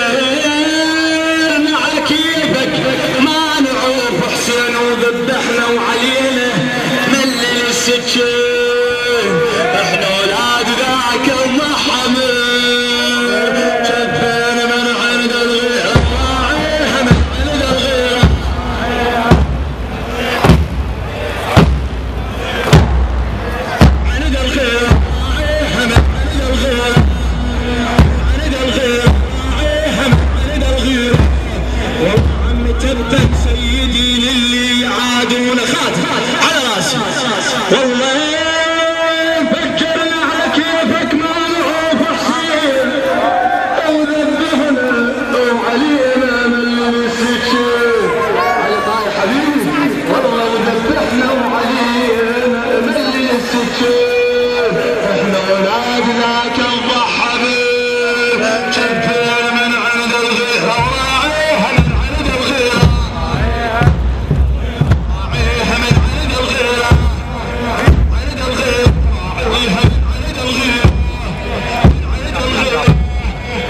فجرنا على كيفك ما نعوف حسين وذبحنا وعلينا ملل السكين احنا اولاد ذاك ومحمد شفينا من عند الغيره راعيها من عند الغيره عند الغيره راعيها من عند الغيره تبا سيدي للي يعادون خاتم على راسي والله فكرنا على كيفك ما نعوف حسين وذبحنا وعلينا من السكين على طايح حبيبي والله وذبحنا وعلينا من السكين احنا اولاد ذاك الضحى شفينا من عند الغيره وراعيها من عند الغيره راعيها من عند الغيره عند الغيره راعيها من عند الغيره عند الغيره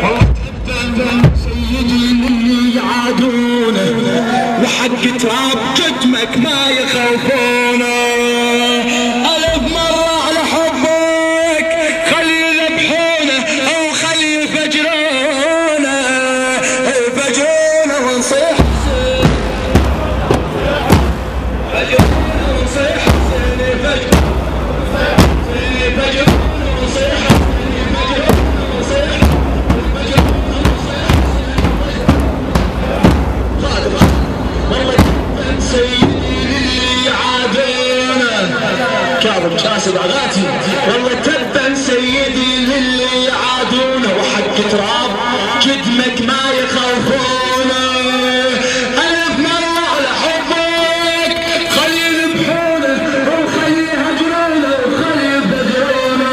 والله تبا سيدي اللي يعادونه وحق تراب جدمك ما يخافونه ألف مرة على حبك خلي يذبحونه أو خلي يفجرونه يفجرونه ونصيح يفجرونه ونصيح يفجرونه ونصيح كاظم كاسد عغاتي والله تبا سيدي للي يعادونه وحق تراب جدمك ما يخافونه ألف مرة على حبك خلي يذبحونه وخلي يهجرونه وخلي يفجرونه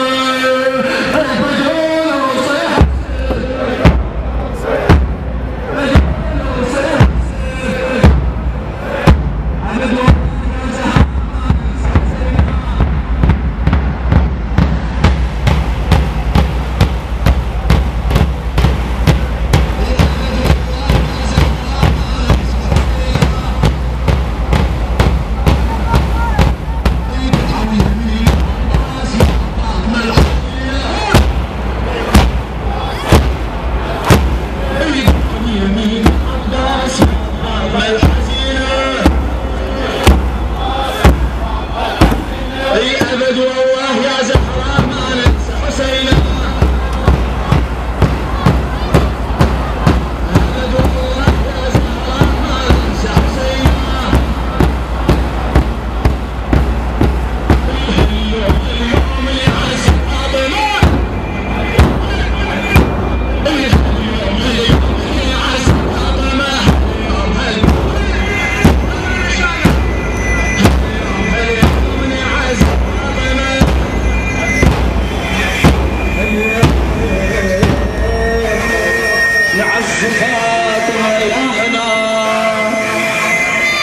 يفجرونه وصيحة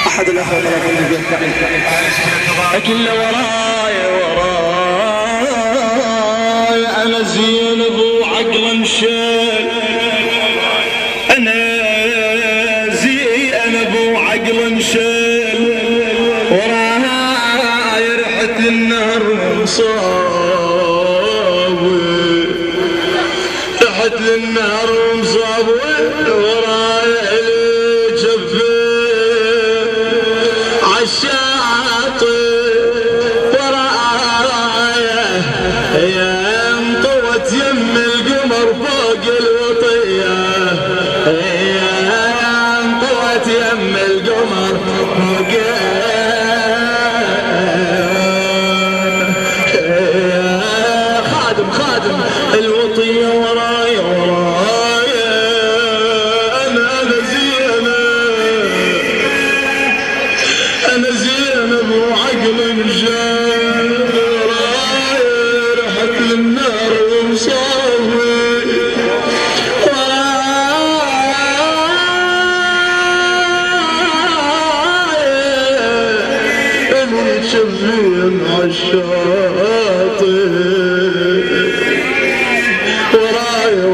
أحد الأخوة كله وراي أنا زينب وعقل مشيل أنا زينب وعقل مشيل وراي رحت للنهر مصابي تحت للنار مصابي ورايا الجفي عالشاطئ ورايا يا مطوت يم القمر فوق الوطية يا مطوت يم القمر فوق خادم الوطية ورايا ورايا أنا زينب وعقل مجان ورايا رحت للنار ومصاوي ورايا المتشفين عالشاطئ ورايا